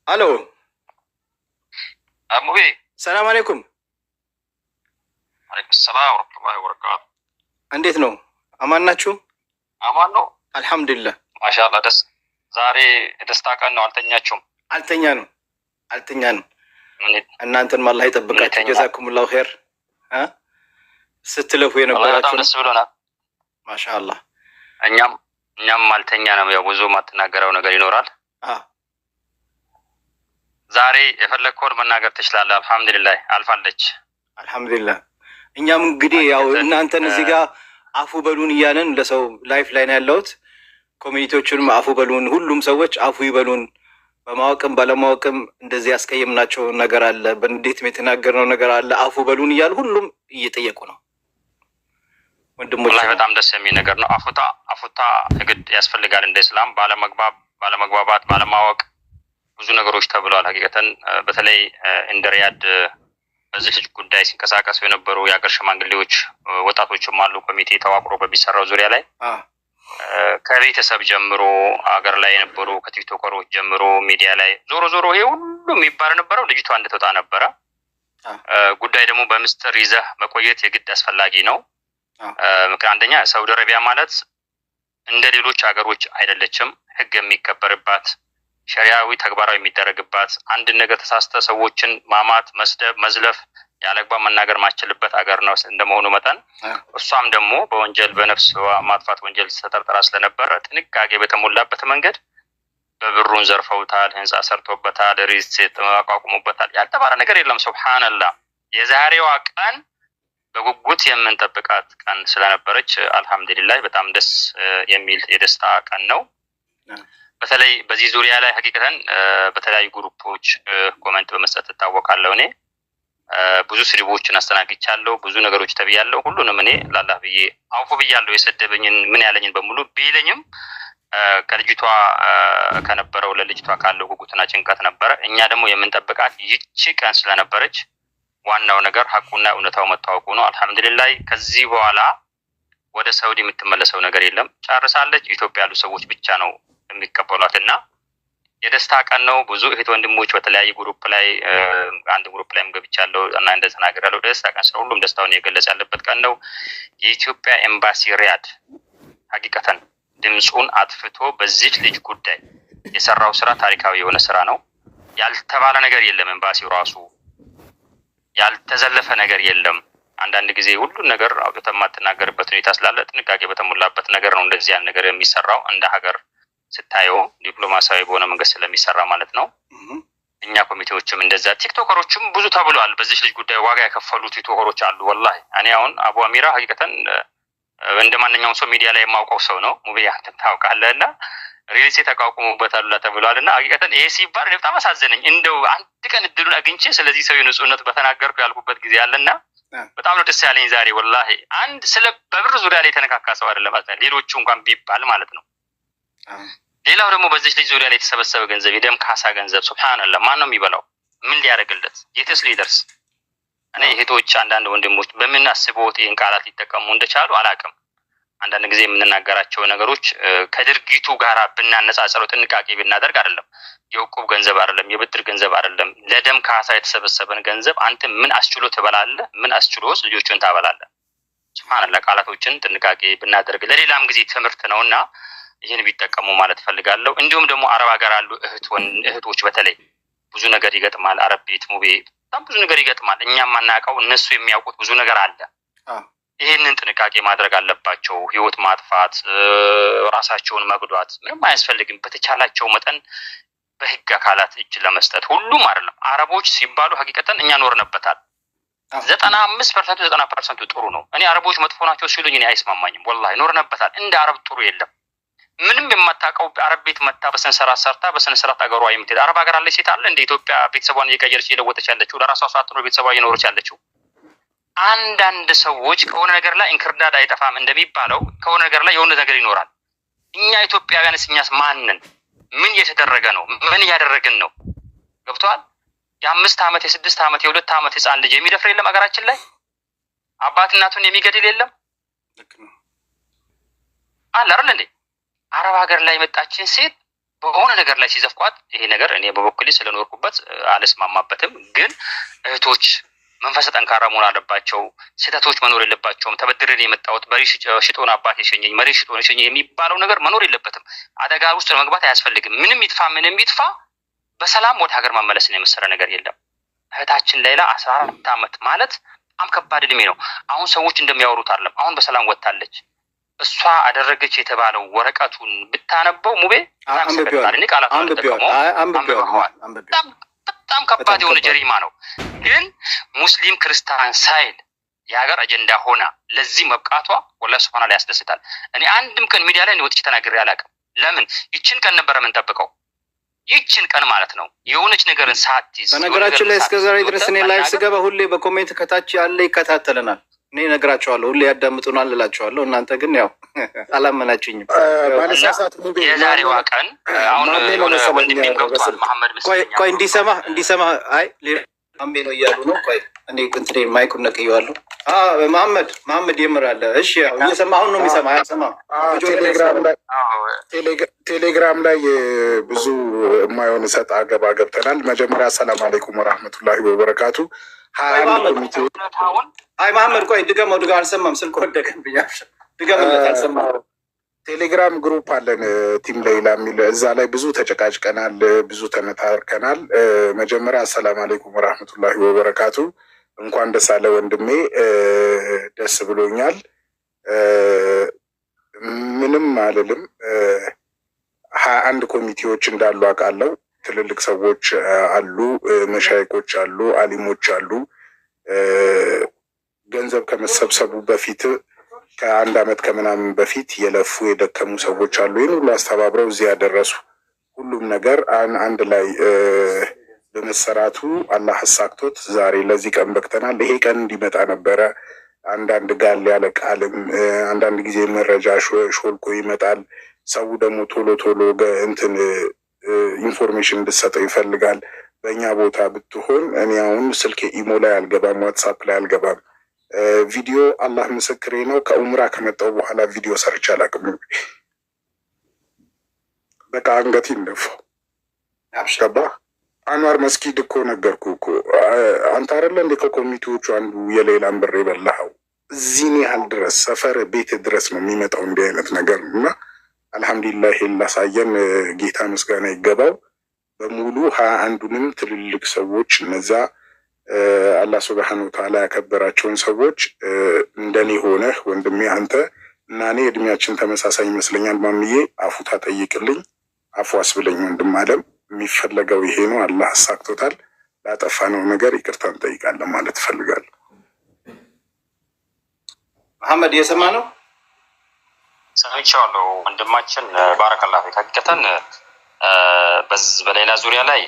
الو أموي. السلام عليكم. عليكم السلام ورحمة الله وبركاته. እንዴት ነው? አማን ናችሁ? አማን ነው አልহামዱሊላህ። ማሻአላህ። ዛሬ ደስታ ቀን ነው። አልተኛችሁም? አልተኛንም። እናንተን አላህ ይጠብቃችሁ። ጀዛኩሙላሁ ኸይር። ስትለፉ የነበራችሁ በጣም ደስ ብሎናል። ማሻአላህ። እኛም አልተኛንም። ያው ብዙ ማትናገረው ነገር ይኖራል። ዛሬ የፈለግከውን መናገር ትችላለህ። አልহামዱሊላህ አልፋለች። አልহামዱሊላህ። እኛም እንግዲህ ያው እናንተን እዚህ ጋር አፉ በሉን እያለን ለሰው ላይፍ ላይ ነው ያለሁት። ኮሚኒቲዎቹንም አፉ በሉን፣ ሁሉም ሰዎች አፉ ይበሉን። በማወቅም ባለማወቅም እንደዚህ ያስቀየምናቸው ነገር አለ፣ በእንዴትም የተናገርነው ነገር አለ። አፉ በሉን እያሉ ሁሉም እየጠየቁ ነው። ወንድሞች በጣም ደስ የሚል ነገር ነው። አፉታ ግድ ያስፈልጋል። እንደ እስላም ባለመግባባት ባለማወቅ ብዙ ነገሮች ተብለዋል። ሀቂቀተን በተለይ እንደ ሪያድ በዚህ ልጅ ጉዳይ ሲንቀሳቀሱ የነበሩ የሀገር ሽማግሌዎች ወጣቶችም አሉ። ኮሚቴ ተዋቅሮ በሚሰራው ዙሪያ ላይ ከቤተሰብ ጀምሮ ሀገር ላይ የነበሩ ከቲክቶከሮች ጀምሮ ሚዲያ ላይ ዞሮ ይሄ ሁሉ የሚባል ነበረው ልጅቷ እንድትወጣ ነበረ። ጉዳይ ደግሞ በምስጢር ይዘህ መቆየት የግድ አስፈላጊ ነው። ምክንያቱም አንደኛ ሳውዲ አረቢያ ማለት እንደ ሌሎች ሀገሮች አይደለችም። ህግ የሚከበርባት ሸሪዓዊ ተግባራዊ የሚደረግባት አንድ ነገር ተሳስተ ሰዎችን ማማት፣ መስደብ፣ መዝለፍ ያለግባ መናገር ማችልበት ሀገር ነው እንደመሆኑ መጠን እሷም ደግሞ በወንጀል በነፍስ ማጥፋት ወንጀል ተጠርጥራ ስለነበረ ጥንቃቄ በተሞላበት መንገድ በብሩን ዘርፈውታል፣ ህንጻ ሰርቶበታል፣ ሪስት አቋቁሞበታል። ያልተባለ ነገር የለም። ሱብሃንአላህ። የዛሬዋ ቀን በጉጉት የምንጠብቃት ቀን ስለነበረች አልহামዱሊላህ በጣም ደስ የሚል የደስታ ቀን ነው። በተለይ በዚህ ዙሪያ ላይ ሀቂቀተን በተለያዩ ግሩፖች ኮሜንት በመስጠት እታወቃለሁ። እኔ ብዙ ስድቦችን አስተናግቻለሁ፣ ብዙ ነገሮች ተብያለሁ። ሁሉንም እኔ ላላህ ብዬ አውፎ ብያለሁ። የሰደበኝን ምን ያለኝን በሙሉ ቢለኝም ከልጅቷ ከነበረው ለልጅቷ ካለው ጉጉትና ጭንቀት ነበረ። እኛ ደግሞ የምንጠብቃት ይቺ ቀን ስለነበረች ዋናው ነገር ሐቁና እውነታው መታወቁ ነው። አልহামዱሊላህ ከዚህ በኋላ ወደ ሳውዲ የምትመለሰው ነገር የለም። ጨርሳለች። ኢትዮጵያ ያሉ ሰዎች ብቻ ነው የሚቀበሏትና የደስታ ቀን ነው። ብዙ እህት ወንድሞች በተለያየ ግሩፕ ላይ አንድ ግሩፕ ላይም ገብቻለሁ እና እንደተናገራለሁ። ደስታ ቀን ነው። ሁሉም ደስታውን የገለጸ ያለበት ቀን ነው። የኢትዮጵያ ኤምባሲ ሪያድ ሀቂቀተን ድምጹን አጥፍቶ በዚህ ልጅ ጉዳይ የሰራው ስራ ታሪካዊ የሆነ ስራ ነው። ያልተባለ ነገር የለም። ኤምባሲው ራሱ ያልተዘለፈ ነገር የለም። አንዳንድ ጊዜ ሁሉን ነገር አውጥተህ የማትናገርበት ሁኔታ ስላለ ጥንቃቄ በተሞላበት ነገር ነው እንደዚህ ያን ነገር የሚሰራው። እንደ ሀገር ስታየው ዲፕሎማሲያዊ በሆነ መንገድ ስለሚሰራ ማለት ነው። እኛ ኮሚቴዎችም እንደዛ ቲክቶከሮችም ብዙ ተብሏል። በዚህ ልጅ ጉዳይ ዋጋ የከፈሉ ቲክቶከሮች አሉ። ወላሂ እኔ አሁን አቡ አሚራ ሀቂቀተን እንደማንኛውም ሰው ሚዲያ ላይ የማውቀው ሰው ነው። ሙቢያ ታውቃለህና ሪልስ ተቋቁሞበታል ተብሏልና ሀቂቀተን ይሄ ሲባል በጣም አሳዘነኝ። እንደው አንድ ቀን እድሉን አግኝቼ ስለዚህ ሰው የንጹህነት በተናገርኩ ያልኩበት ጊዜ አለና በጣም ነው ደስ ያለኝ ዛሬ ወላሂ። አንድ ስለ በብር ዙሪያ ላይ የተነካካ ሰው አይደለም ማለት ነው። ሌሎቹ እንኳን ቢባል ማለት ነው። ሌላው ደግሞ በዚህ ልጅ ዙሪያ ላይ የተሰበሰበ ገንዘብ የደም ካሳ ገንዘብ ሱብሃንአላህ ማን ነው የሚበላው? ምን ሊያደርግለት? የትስ ሊደርስ? እኔ እህቶች አንዳንድ ወንድሞች በምን አስበውት ይህን ቃላት ሊጠቀሙ እንደቻሉ አላውቅም። አንዳንድ ጊዜ የምንናገራቸው ነገሮች ከድርጊቱ ጋር ብናነጻጽረው ጥንቃቄ ብናደርግ አይደለም። የውቁብ ገንዘብ አይደለም፣ የብድር ገንዘብ አይደለም። ለደም ካሳ የተሰበሰበን ገንዘብ አንተ ምን አስችሎ ትበላለህ? ምን አስችሎስ ልጆችን ታበላለህ? ሱብሃንአላህ ቃላቶችን ጥንቃቄ ብናደርግ ለሌላም ጊዜ ትምህርት ነውና ይሄን ቢጠቀሙ ማለት ፈልጋለሁ። እንዲሁም ደግሞ አረብ ሀገር አሉ እህቶች በተለይ ብዙ ነገር ይገጥማል። አረብ ቤት ሙቤ በጣም ብዙ ነገር ይገጥማል። እኛም ማናውቀው እነሱ የሚያውቁት ብዙ ነገር አለ። ይሄንን ጥንቃቄ ማድረግ አለባቸው። ህይወት ማጥፋት፣ ራሳቸውን መጉዳት ምንም አያስፈልግም። በተቻላቸው መጠን በህግ አካላት እጅ ለመስጠት ሁሉም አይደለም። አረቦች ሲባሉ ሀቂቀተን እኛ ኖርነበታል። 95% 90% ጥሩ ነው። እኔ አረቦች መጥፎ ናቸው ሲሉኝ እኔ አይስማማኝም። ወላሂ ኖርነበታል። እንደ አረብ ጥሩ የለም። ምንም የማታውቀው አረብ ቤት መጣ በሰንሰራት ሰርታ በሰንሰራት አገሯ የምትሄድ አረብ ሀገር አለ ሴት አለ እንደ ኢትዮጵያ ቤተሰቧን እየቀየረች እየለወጠች ያለችው ለራሷ ሳትኖር ቤተሰቧ እየኖረች ያለችው። አንዳንድ ሰዎች ከሆነ ነገር ላይ እንክርዳድ አይጠፋም እንደሚባለው ከሆነ ነገር ላይ የሆነ ነገር ይኖራል። እኛ ኢትዮጵያውያንስ እኛስ ማንን? ምን እየተደረገ ነው? ምን እያደረግን ነው? ገብቷል? የ5 ዓመት የ6 ዓመት የ2 ዓመት ህፃን ልጅ የሚደፍር የለም ሀገራችን ላይ። አባት እናቱን የሚገድል የለም አለ አይደል እንዴ? አረብ ሀገር ላይ መጣችን ሴት በሆነ ነገር ላይ ሲዘፍቋት ይሄ ነገር እኔ በበኩሌ ስለኖርኩበት አልስማማበትም። ግን እህቶች መንፈስ ጠንካራ መሆን አለባቸው። ስህተቶች መኖር የለባቸውም። ተበድሬ የመጣሁት በሬ ሽጦን አባት የሸኘኝ መሬት ሽጦን የሸኘኝ የሚባለው ነገር መኖር የለበትም። አደጋ ውስጥ መግባት አያስፈልግም። ምንም ይጥፋ በሰላም ወደ ሀገር መመለስን የመሰለ ነገር የለም። እህታችን ሌላ 14 ዓመት ማለት በጣም ከባድ እድሜ ነው። አሁን ሰዎች እንደሚያወሩት አይደለም። አሁን በሰላም ወጣለች። እሷ አደረገች የተባለው ወረቀቱን ብታነበው ሙቤ በጣም ከባድ የሆነ ጀሪማ ነው። ግን ሙስሊም ክርስቲያን ሳይል የሀገር አጀንዳ ሆና ለዚህ መብቃቷ ወላሂ ሱብሃንአላህ ያስደስታል። እኔ አንድም ቀን ሚዲያ ላይ ወጥቼ ተናግሬ አላውቅም። ለምን ይችን ቀን ነበረ የምንጠብቀው? ይችን ቀን ማለት ነው የሆነች ነገርን ሳትይዝ። በነገራችን ላይ እስከዛሬ ድረስ እኔ ላይቭ ስገባ ሁሌ በኮሜንት ከታች ያለ ይከታተለናል። እኔ እነግራቸዋለሁ፣ ሁሌ ያዳምጡናል እላቸዋለሁ። እናንተ ግን ያው አላመናችሁኝም። የዛሬዋ ቀን አሁን ወንድሜም ገብቷል መሐመድ ቆይ እንዲሰማ አይ አምቤ ነው እያሉ ነው። ቆይ እኔ እንትኔ ማይኩን ነቅየዋለሁ። መሐመድ የምራለ። እሺ ያው እየሰማ አሁን ነው የሚሰማ። ያሰማ ቴሌግራም ላይ ብዙ የማይሆን ሰጥ አገባ ገብተናል። መጀመሪያ ሰላም አለይኩም ወራህመቱላሂ ወበረካቱ። አይ መሐመድ ቆይ ድገመው። አልሰማም፣ ስልክ ወደቀን ብያለሁ። ድገምለት፣ አልሰማም። ቴሌግራም ግሩፕ አለን ቲም ሌላ የሚል እዛ ላይ ብዙ ተጨቃጭቀናል፣ ብዙ ተነታርከናል። መጀመሪያ አሰላም አለይኩም ወራህመቱላሂ ወበረካቱ። እንኳን ደስ አለ ወንድሜ፣ ደስ ብሎኛል። ምንም አልልም። 21 ኮሚቴዎች እንዳሉ አውቃለሁ። ትልልቅ ሰዎች አሉ፣ መሻይኮች አሉ፣ አሊሞች አሉ። ገንዘብ ከመሰብሰቡ በፊት ከ1 ዓመት ከምናምን በፊት የለፉ የደከሙ ሰዎች አሉ። ይህን ሁሉ አስተባብረው እዚህ ያደረሱ ሁሉም ነገር አንድ ላይ በመሰራቱ አላህ አሳክቶት ዛሬ ለዚህ ቀን በቅተናል። ይሄ ቀን እንዲመጣ ነበረ። አንዳንድ ጋል ያለ ቃልም አንዳንድ ጊዜ መረጃ ሾልኮ ይመጣል። ሰው ደግሞ ቶሎ እንትን ኢንፎርሜሽን እንድሰጠው ይፈልጋል። በእኛ ቦታ ብትሆን እኔ አሁን ስልኬ ኢሞ ላይ አልገባም፣ ዋትሳፕ ላይ አልገባም። ቪዲዮ አላህ ምስክሬ ነው። ከኡምራ ከመጣው በኋላ ቪዲዮ ሰርቼ አላውቅም። በቃ አንገቴ እንደፋው አብሽባ አንዋር መስጊድ እኮ ነገርኩ እኮ አንተ አይደለ እንደ ከኮሚቴዎቹ አንዱ የሌላን ብር የበላኸው። እዚህን ያህል ድረስ ሰፈር ቤት ድረስ ነው የሚመጣው እንዲህ አይነት ነገር እና አልሐምዱሊላህ ላሳየን ጌታ ምስጋና ይገባው። በሙሉ 21ዱንም ትልልቅ ሰዎች እነዛ አላህ ሱብሓነሁ ወተዓላ ያከበራቸውን ሰዎች እንደኔ ሆነህ ወንድሜ አንተ እና እኔ እድሜያችን ተመሳሳይ ይመስለኛል። ማምዬ አፉታ ጠይቅልኝ፣ አፉ አስብለኝ ወንድም አለም። የሚፈለገው ይሄ ነው። አላህ አሳክቶታል። ላጠፋነው ነገር ይቅርታ እንጠይቃለን ማለት እፈልጋለሁ። መሐመድ እየሰማ ነው? ሰምቻለሁ ወንድማችን ባረከላሁ ፊክ። ሀቂቀተን በሌላ ዙሪያ ላይ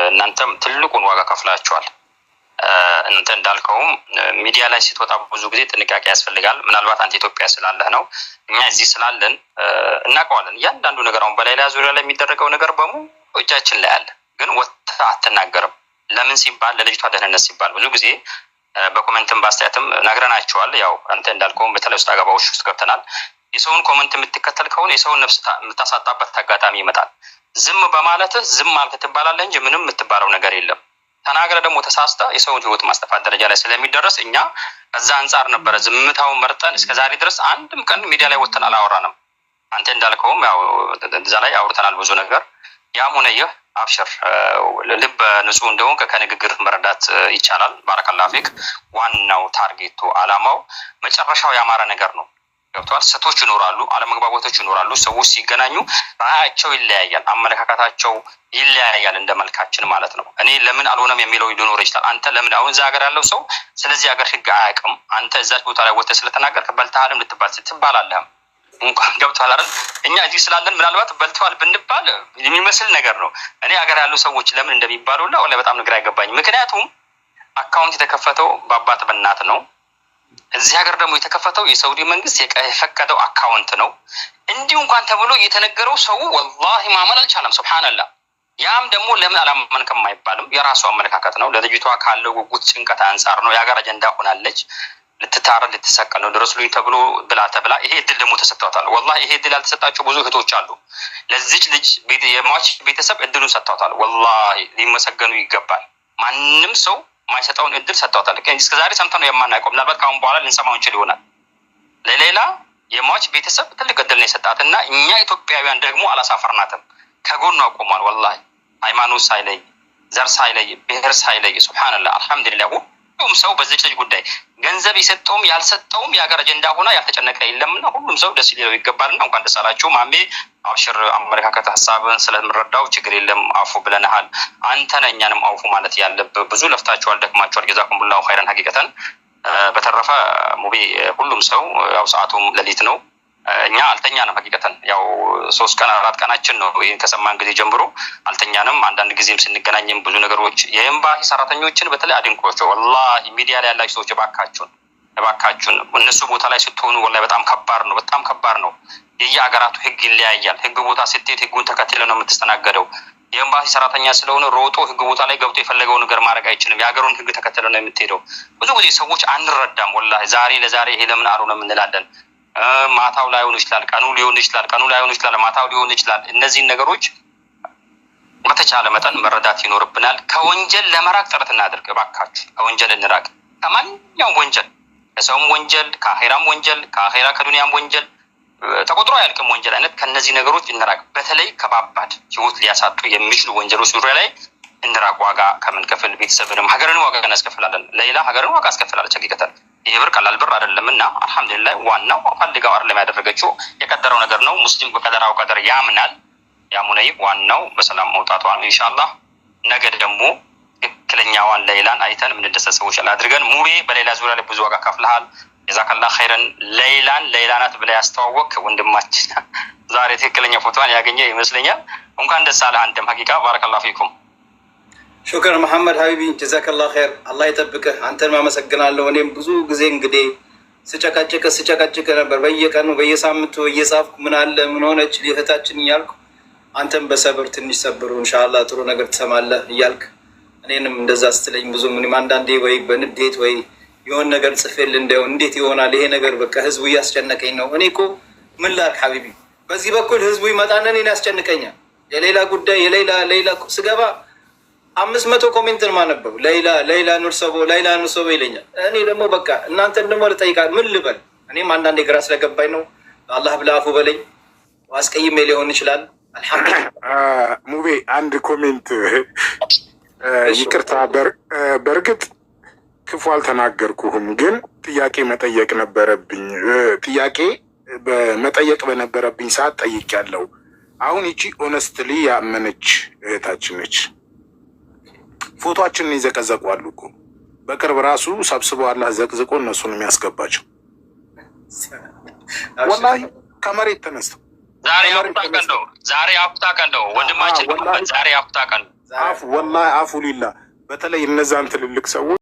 እናንተም ትልቁን ዋጋ ከፍላችኋል። እንተ እንዳልከውም ሚዲያ ላይ ስትወጣ ብዙ ጊዜ ጥንቃቄ ያስፈልጋል። ምናልባት አንተ ኢትዮጵያ ስላለህ ነው፣ እኛ እዚህ ስላለን እናውቀዋለን። እያንዳንዱ ነገር አሁን በሌላ ዙሪያ ላይ የሚደረገው ነገር በሙሉ እጃችን ላይ አለ። ግን ወጥተህ አትናገርም። ለምን ሲባል ለልጅቷ ደህንነት ሲባል ብዙ ጊዜ በኮሜንትም በአስተያየትም ነግረናቸዋል። ያው አንተ እንዳልከውም በተለይ ውስጥ አገባዎች ውስጥ ገብተናል። የሰውን ኮሜንት የምትከተል ከሆነ የሰውን ነፍስ የምታሳጣበት አጋጣሚ ይመጣል። ዝም በማለትህ ዝም አልክ ትባላለህ እንጂ ምንም የምትባለው ነገር የለም። ተናግረ ደግሞ ተሳስተ የሰውን ህይወት ማስጠፋት ደረጃ ላይ ስለሚደረስ እኛ ከዛ አንጻር ነበረ ዝምታውን መርጠን እስከዛሬ ድረስ አንድም ቀን ሚዲያ ላይ ወጥተን አላወራንም። አንተ እንዳልከውም ያው እዛ ላይ አውርተናል ብዙ ነገር። ያም ሆነ ይህ አብሽር ልብ ንጹህ እንደሆን ከንግግር መረዳት ይቻላል። ባረከላሁ ፊክ። ዋናው ታርጌቱ አላማው መጨረሻው ያማረ ነገር ነው። ገብቷል። ስህተቶች ይኖራሉ፣ አለመግባባቶች ይኖራሉ። ሰዎች ሲገናኙ ራያቸው ይለያያል፣ አመለካከታቸው ይለያያል፣ እንደ መልካችን ማለት ነው። እኔ ለምን አልሆነም የሚለው ሊኖር ይችላል። አንተ ለምን አሁን እዛ ሀገር ያለው ሰው ስለዚህ ሀገር ህግ አያውቅም። አንተ እዛች ቦታ ላይ ወጥተህ ስለተናገርክ በልተሃልም ልትባል ትባላለህም እንኳን። ገብቷል አይደል? እኛ እዚህ ስላለን ምናልባት በልተዋል ብንባል የሚመስል ነገር ነው። እኔ ሀገር ያሉ ሰዎች ለምን እንደሚባሉና ወላሂ በጣም ግራ አይገባኝም። ምክንያቱም አካውንት የተከፈተው በአባት በእናት ነው። እዚህ ሀገር ደግሞ የተከፈተው የሳውዲ መንግስት የፈቀደው አካውንት ነው። እንዲሁ እንኳን ተብሎ የተነገረው ሰው ወላሂ ማመን አልቻለም። ሱብሃንአላህ። ያም ደግሞ ለምን አላመንክም አይባልም። የራሱ አመለካከት ነው። ለልጅቷ ካለው ጉጉት ጭንቀት አንጻር ነው። የሀገር አጀንዳ ሆናለች። ልትታረድ ልትሰቀል ነው ድረስሉኝ ተብሎ ተብላ ይሄ እድል ደግሞ ተሰጥቷታል። ወላሂ ይሄ እድል ያልተሰጣቸው ብዙ እህቶች አሉ። ለዚች ልጅ የሟች ቤተሰብ እድሉን ሰጥቷታል። ወላሂ ሊመሰገኑ ይገባል። ማንም ሰው የማይሰጠውን እድል ሰጥቷታል። እስከዛሬ ሰምተነው የማናውቀው ምናልባት ከአሁን በኋላ ልንሰማው እንችል ይሆናል። ለሌላ የሟች ቤተሰብ ትልቅ እድል ነው የሰጣት እና እኛ ኢትዮጵያውያን ደግሞ አላሳፈርናትም። ከጎኗ ቆሟል። ወላሂ ሃይማኖት ሳይለይ፣ ዘር ሳይለይ፣ ብሔር ሳይለይ ሱብሃንአላህ አልሐምዱሊላህ። ሁሉም ሰው በዚች ልጅ ጉዳይ ገንዘብ የሰጠውም ያልሰጠውም የሀገር አጀንዳ ሆና ያልተጨነቀ የለምና ሁሉም ሰው ደስ ሊለው ይገባልና እንኳን ደስ አላችሁ ማሜ። አብሽር አመለካከት ሀሳብን ስለምረዳው ችግር የለም አፉ ብለናል። አንተ ነህ እኛንም አውፉ ማለት ያለብህ። ብዙ ለፍታችኋል፣ ደክማችኋል። ጀዛኩሙላሁ ኸይረን ሀቂቀተን። በተረፈ ሙቤ ሁሉም ሰው ያው ሰዓቱም ሌሊት ነው። እኛ አልተኛንም ሀቂቀተን ያው 3 ቀን 4 ቀናችን ነው ይሄን ከሰማን ጊዜ ጀምሮ አልተኛንም። አንዳንድ ጊዜም ስንገናኝም ብዙ ነገሮች የኤምባሲ ሰራተኞችን በተለይ አድንቆቸው ወላሂ ሚዲያ ላይ ያላችሁ ሰዎች እባካችሁን እነሱ ቦታ ላይ ስትሆኑ ወላሂ በጣም ከባድ ነው፣ በጣም ከባድ ነው። የየሀገራቱ ህግ ይለያያል። ህግ ቦታ ስትሄድ ህጉን ተከትለ ነው የምትስተናገደው። የኤምባሲ ሰራተኛ ስለሆነ ሮጦ ህግ ቦታ ላይ ገብቶ የፈለገው ነገር ማድረግ አይችልም። የሀገሩን ህግ ተከትለ ነው የምትሄደው። ብዙ ጊዜ ሰዎች አንረዳም ወላሂ። ዛሬ ለዛሬ ይሄ ለምን አልሆነም እንላለን። ማታው ላይሆን ይችላል፣ ቀኑ ሊሆን ይችላል፣ ቀኑ ላይሆን ይችላል፣ ማታው ሊሆን ይችላል። እነዚህን ነገሮች በተቻለ መጠን መረዳት ይኖርብናል። ከወንጀል ለመራቅ ጥረት እናድርግ እባካችሁ። ከወንጀል እንራቅ። ከማንኛውም ወንጀል፣ ከሰውም ወንጀል፣ ከአኼራም ወንጀል፣ ከአኼራ ከዱንያም ወንጀል ተቆጥሮ አያልቅም ወንጀል አይነት። ከነዚህ ነገሮች እንራቅ። በተለይ ከባባድ ህይወት ሊያሳጡ የሚችሉ ወንጀሎች ዙሪያ ላይ እንራቅ። ዋጋ ከምንከፍል ቤተሰብንም ሀገርን ዋጋ እናስከፍላለን። ሌላ ሀገርን ዋጋ አስከፍላለች ሀቂቀተን። ይህ ብር ቀላል ብር አይደለምና አልሐምዱሊላህ። ዋናው ፈልጋው አይደለም ያደረገችው የቀደረው ነገር ነው። ሙስሊም በቀደራው ቀደር ያምናል። ያሙነይ ዋናው በሰላም መውጣቷ ነው ኢንሻአላህ። ነገ ደግሞ ትክክለኛዋን ሌላን አይተን የምንደሰት ሰዎች አድርገን። ሙቤ በሌላ ዙሪያ ላይ ብዙ ዋጋ ከፍለሃል። ጀዛከላህ ኸይረን። ሌላ ናት ብለህ ያስተዋወቅ ወንድማችን ዛሬ ትክክለኛ ፎቶዋን ያገኘ ይመስለኛል። እንኳን ደስ አለህ አንተም ሀቂቃ ባረከላሁ ፊኩም። ሹክር መሐመድ ሀቢቢ ጀዛከላህ ኸይር። አላህ ይጠብቅህ። አንተን ማመሰግናለሁ። እኔም ብዙ ጊዜ እንግዲህ ስጨቀጭቅ ነበር በየቀኑ በየሳምንቱ እየጻፍኩ ምን አለ ምን ሆነች እህታችን እያልኩ አንተም በሰብር ትንሽ ሰብሩ ኢንሻአላህ ጥሩ ነገር ትሰማለህ እያልክ እኔንም እንደዛ ስትለኝ ብዙ ምንም አንዳንዴ ወይ በንዴት ወይ የሆነ ነገር ጽፌል እንደው እንዴት ይሆናል ይሄ ነገር በቃ ህዝቡ እያስጨነቀኝ ነው። እኔ እኮ ምን ላድርግ ሀቢቢ፣ በዚህ በኩል ህዝቡ ይመጣና እኔን ያስጨንቀኛል። የሌላ ጉዳይ ሌላ ስገባ 500 ኮሜንትን ማነበው ሌላ ኑርሰቦ ይለኛል። እኔ ደግሞ በቃ እናንተን ደግሞ ልጠይቃ ምን ልበል? እኔም አንዳንዴ ግራ ስለገባኝ ነው። አላህ ብለህ አፉ በለኝ። አስቀይሜ ሊሆን ይችላል። አልሐምዱሊላህ። ሙቤ አንድ ኮሜንት ይቅርታ፣ በእርግጥ ክፉ አልተናገርኩህም፣ ግን ጥያቄ መጠየቅ ነበረብኝ። ጥያቄ መጠየቅ በነበረብኝ ሰዓት ጠይቄያለሁ። አሁን ይቺ ኦነስትሊ ያመነች እህታችን ነች። ፎቶአችንን ይዘቀዘቋሉ እኮ በቅርብ ራሱ ሰብስበው አላህ ዘቅዝቆ እነሱን የሚያስገባቸው ወላሂ ከመሬት ተነስተው ዛሬ አፍታ ቀን ነው ወንድማችን፣ ዛሬ አፍታ ቀን ነው። ወላሂ አፉ ሊላ በተለይ እነዛን ትልልቅ ሰዎች